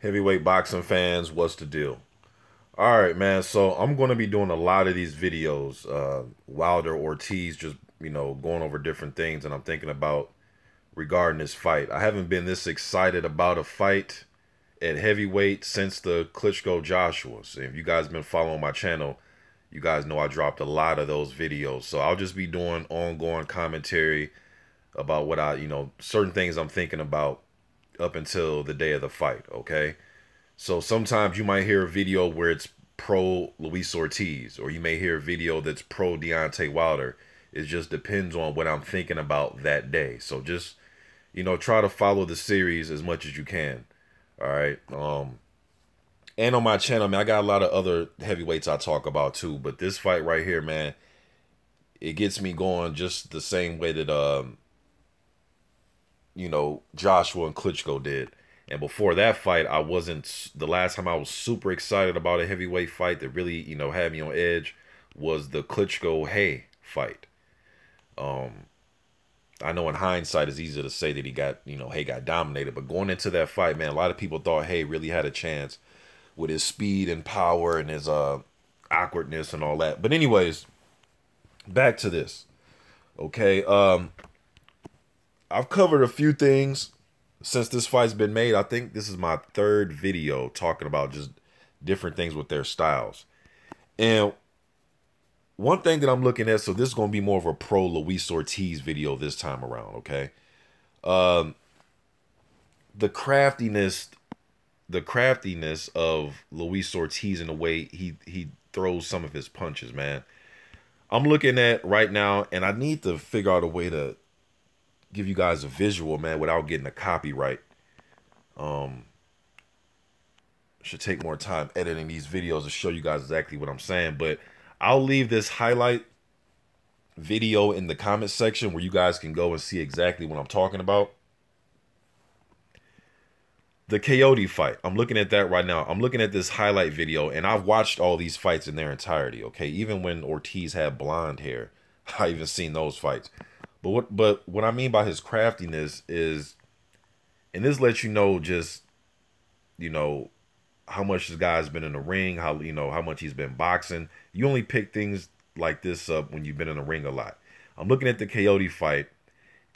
Heavyweight boxing fans, what's the deal? All right, man. So I'm going to be doing a lot of these videos. Wilder, Ortiz, just going over different things, and I'm thinking about regarding this fight. I haven't been this excited about a fight at heavyweight since the Klitschko Joshua. So if you guys been following my channel, you guys know I dropped a lot of those videos. So I'll just be doing ongoing commentary about what certain things I'm thinking about up until the day of the fight. Okay. So sometimes you might hear a video where it's pro Luis Ortiz, or you may hear a video that's pro Deontay Wilder. It just depends on what I'm thinking about that day. So just, try to follow the series as much as you can. All right. And on my channel, man, I got a lot of other heavyweights I talk about too. But this fight right here, man, it gets me going just the same way that, Joshua and Klitschko did. And before that fight, the last time I was super excited about a heavyweight fight that really, had me on edge was the Klitschko-Hay fight. I know in hindsight it's easy to say that Hay got dominated, but going into that fight, man, a lot of people thought Hay really had a chance with his speed and power and his awkwardness and all that. But anyways, back to this. Okay, I've covered a few things since this fight's been made. I think this is my third video talking about just different things with their styles. And one thing that I'm looking at, so this is going to be more of a pro Luis Ortiz video this time around, okay? The craftiness of Luis Ortiz in the way he throws some of his punches, man. I'm looking at right now, and I need to figure out a way to give you guys a visual, man, without getting a copyright. Should take more time editing these videos to show you guys exactly what I'm saying, but I'll leave this highlight video in the comment section where you guys can go and see exactly what I'm talking about. The Coyote fight, I'm looking at that right now. I'm looking at this highlight video, and I've watched all these fights in their entirety, okay? Even when Ortiz had blonde hair, I even seen those fights. But what I mean by his craftiness is, and this lets you know just, how much this guy's been in the ring, how much he's been boxing. You only pick things like this up when you've been in the ring a lot. I'm looking at the Coyote fight,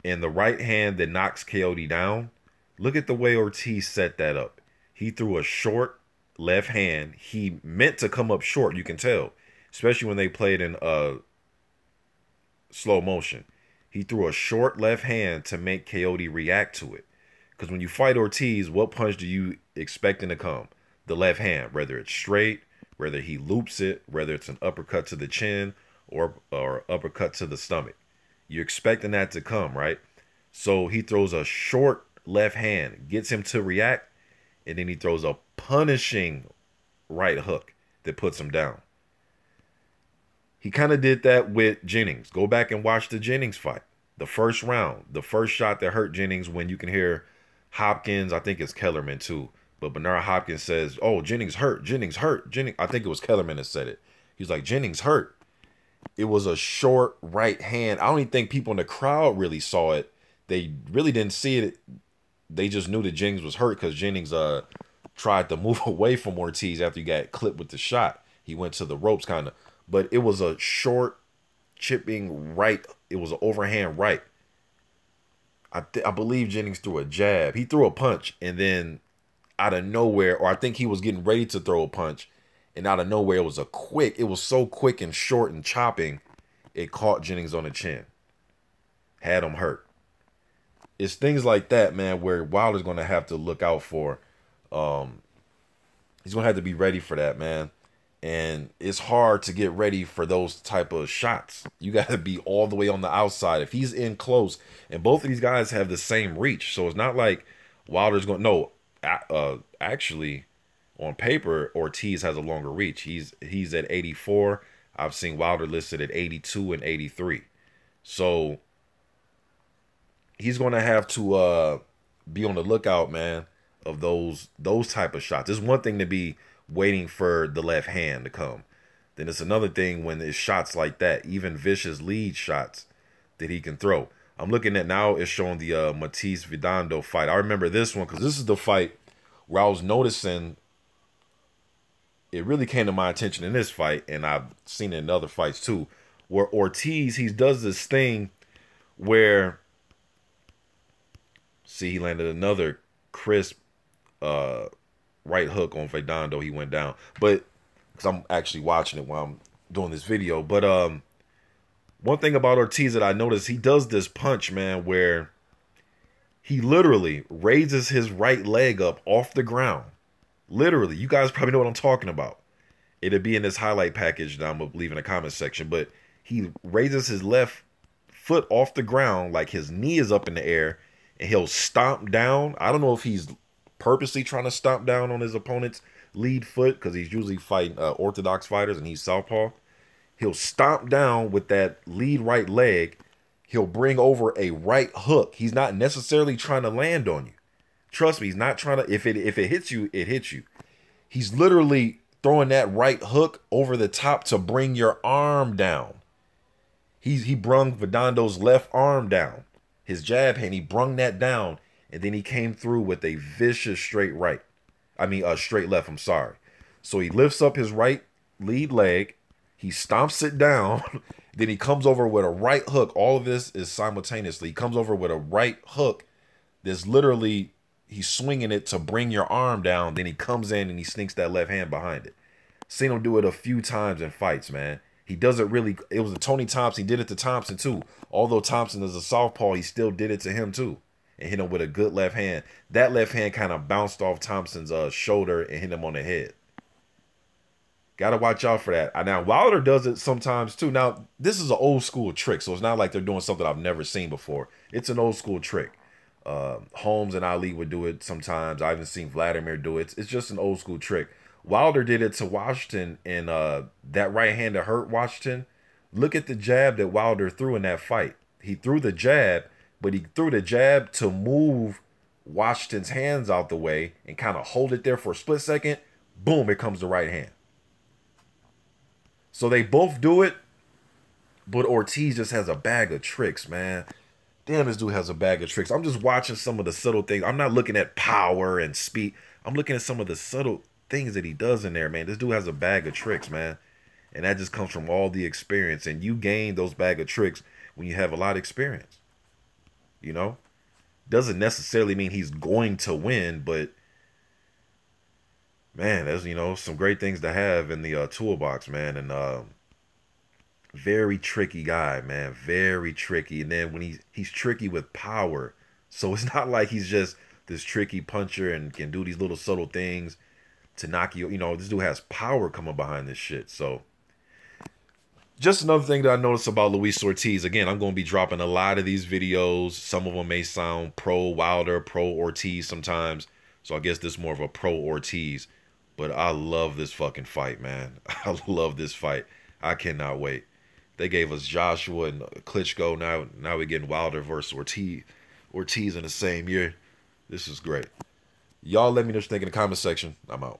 and the right hand that knocks Coyote down, look at the way Ortiz set that up. He threw a short left hand. He meant to come up short, you can tell, especially when they played in slow motion. He threw a short left hand to make Coyote react to it. Because when you fight Ortiz, what punch do you expecting to come? The left hand, whether it's straight, whether he loops it, whether it's an uppercut to the chin or uppercut to the stomach. You're expecting that to come, right? So he throws a short left hand, gets him to react, and then he throws a punishing right hook that puts him down. He kind of did that with Jennings. Go back and watch the Jennings fight. The first round, the first shot that hurt Jennings, when you can hear Hopkins, I think it's Kellerman too, but Bernard Hopkins says, "Oh, Jennings hurt, Jennings hurt, Jennings." I think it was Kellerman that said it. He's like, "Jennings hurt." It was a short right hand. I don't even think people in the crowd really saw it. They really didn't see it. They just knew that Jennings was hurt because Jennings tried to move away from Ortiz after he got clipped with the shot. He went to the ropes kind of. But it was a short chipping right. It was an overhand right. I believe Jennings threw a jab. He threw a punch, and then out of nowhere, or I think he was getting ready to throw a punch, and out of nowhere it was so quick and short and chopping, it caught Jennings on the chin. Had him hurt. It's things like that, man, where Wilder's going to have to look out for. He's going to have to be ready for that, man. And it's hard to get ready for those type of shots. You got to be all the way on the outside. If he's in close, and both of these guys have the same reach, so it's not like Wilder's going. No, actually, on paper, Ortiz has a longer reach. He's at 84. I've seen Wilder listed at 82 and 83. So he's going to have to be on the lookout, man, of those type of shots. It's one thing to be waiting for the left hand to come. Then it's another thing when it's shots like that, even vicious lead shots that he can throw. I'm looking at now, it's showing the Matisse Vidando fight. I remember this one because this is the fight where I was noticing, it really came to my attention in this fight, and I've seen it in other fights too, where Ortiz, he does this thing where, see, he landed another crisp right hook on Fernando. He went down, but because I'm actually watching it while I'm doing this video. But one thing about Ortiz that I noticed, he does this punch, man, where he literally raises his right leg up off the ground. Literally, you guys probably know what I'm talking about. It'll be in this highlight package that I'm gonna leave in the comment section. But he raises his left foot off the ground, like his knee is up in the air, and he'll stomp down. I don't know if he's purposely trying to stomp down on his opponent's lead foot, because he's usually fighting orthodox fighters and he's southpaw. He'll stomp down with that lead right leg. He'll bring over a right hook. He's not necessarily trying to land on you. Trust me, he's not trying to. If it hits you, it hits you. He's literally throwing that right hook over the top to bring your arm down. He brung Fernando's left arm down. His jab hand, he brung that down, and then he came through with a vicious straight right. I mean, straight left, I'm sorry. So he lifts up his right lead leg. He stomps it down. Then he comes over with a right hook. All of this is simultaneously. He comes over with a right hook. There's literally, he's swinging it to bring your arm down. Then he comes in and he sneaks that left hand behind it. Seen him do it a few times in fights, man. He does it really. It was a Tony Thompson. He did it to Thompson too. Although Thompson is a southpaw, he still did it to him too. And hit him with a good left hand. That left hand kind of bounced off Thompson's shoulder and hit him on the head. Got to watch out for that. Now, Wilder does it sometimes too. Now, this is an old school trick, so it's not like they're doing something I've never seen before. It's an old school trick. Holmes and Ali would do it sometimes. I haven't seen Vladimir do it. It's just an old school trick. Wilder did it to Washington, and that right hand that hurt Washington. Look at the jab that Wilder threw in that fight. He threw the jab, but he threw the jab to move Washington's hands out the way and kind of hold it there for a split second. Boom, here comes the right hand. So they both do it, but Ortiz just has a bag of tricks, man. Damn, this dude has a bag of tricks. I'm just watching some of the subtle things. I'm not looking at power and speed. I'm looking at some of the subtle things that he does in there, man. This dude has a bag of tricks, man. And that just comes from all the experience. And you gain those bag of tricks when you have a lot of experience. You know? Doesn't necessarily mean he's going to win, but man, there's, you know, some great things to have in the toolbox, man. And very tricky guy, man. Very tricky. And then when he's tricky with power. So it's not like he's just this tricky puncher and can do these little subtle things to knock you. You know, this dude has power coming behind this shit. So just another thing that I noticed about Luis Ortiz. Again, I'm going to be dropping a lot of these videos. Some of them may sound pro Wilder, pro Ortiz sometimes. So I guess this is more of a pro Ortiz. But I love this fucking fight, man. I love this fight. I cannot wait. They gave us Joshua and Klitschko. Now we're getting Wilder versus Ortiz in the same year. This is great. Y'all let me know what you think in the comment section. I'm out.